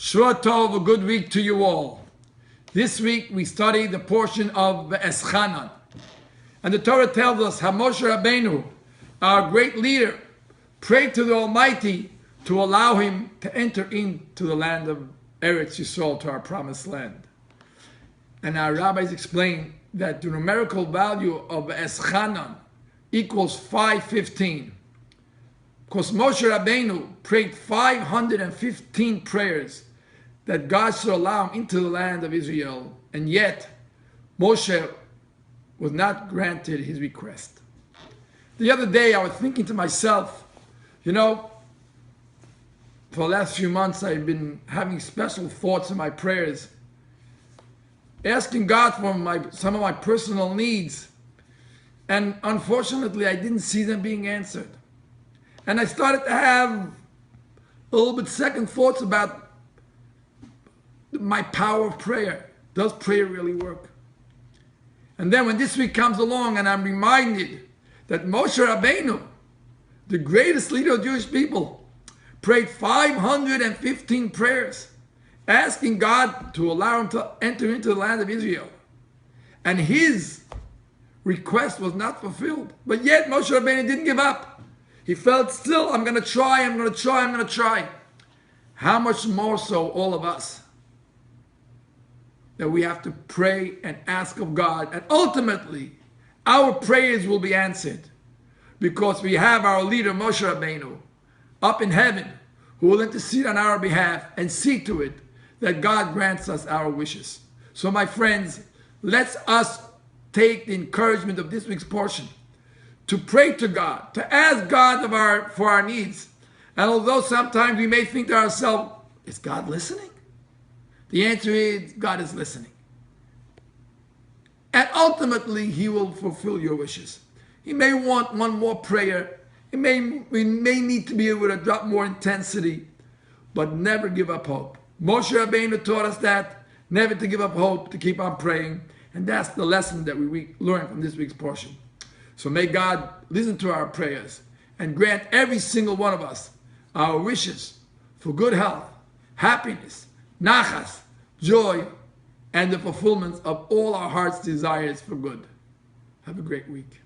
Shua Tov, a good week to you all. This week we study the portion of Eschanan. And the Torah tells us how Moshe Rabbeinu, our great leader, prayed to the Almighty to allow him to enter into the land of Eretz Yisrael, to our promised land. And our rabbis explain that the numerical value of Eschanan equals 515. Because Moshe Rabbeinu prayed 515 prayers that God should allow him into the land of Israel, and yet Moshe was not granted his request. The other day I was thinking to myself, for the last few months I've been having special thoughts in my prayers, asking God for some of my personal needs, and unfortunately I didn't see them being answered. And I started to have a little bit second thoughts about my power of prayer. Does prayer really work? And then when this week comes along and I'm reminded that Moshe Rabbeinu, the greatest leader of Jewish people, prayed 515 prayers, asking God to allow him to enter into the land of Israel. And his request was not fulfilled. But yet Moshe Rabbeinu didn't give up. He felt still, I'm going to try, I'm going to try, I'm going to try. How much more so all of us, that we have to pray and ask of God, and ultimately our prayers will be answered because we have our leader Moshe Rabbeinu up in heaven who will intercede on our behalf and see to it that God grants us our wishes. So my friends, let's us take the encouragement of this week's portion to pray to God, to ask God for our needs. And although sometimes we may think to ourselves, is God listening? The answer is, God is listening. And ultimately, He will fulfill your wishes. He may want one more prayer. We may need to be able to drop more intensity, but never give up hope. Moshe Rabbeinu taught us that, never to give up hope, to keep on praying. And that's the lesson that we learn from this week's portion. So may God listen to our prayers and grant every single one of us our wishes for good health, happiness, nachas, joy, and the fulfillment of all our heart's desires for good. Have a great week.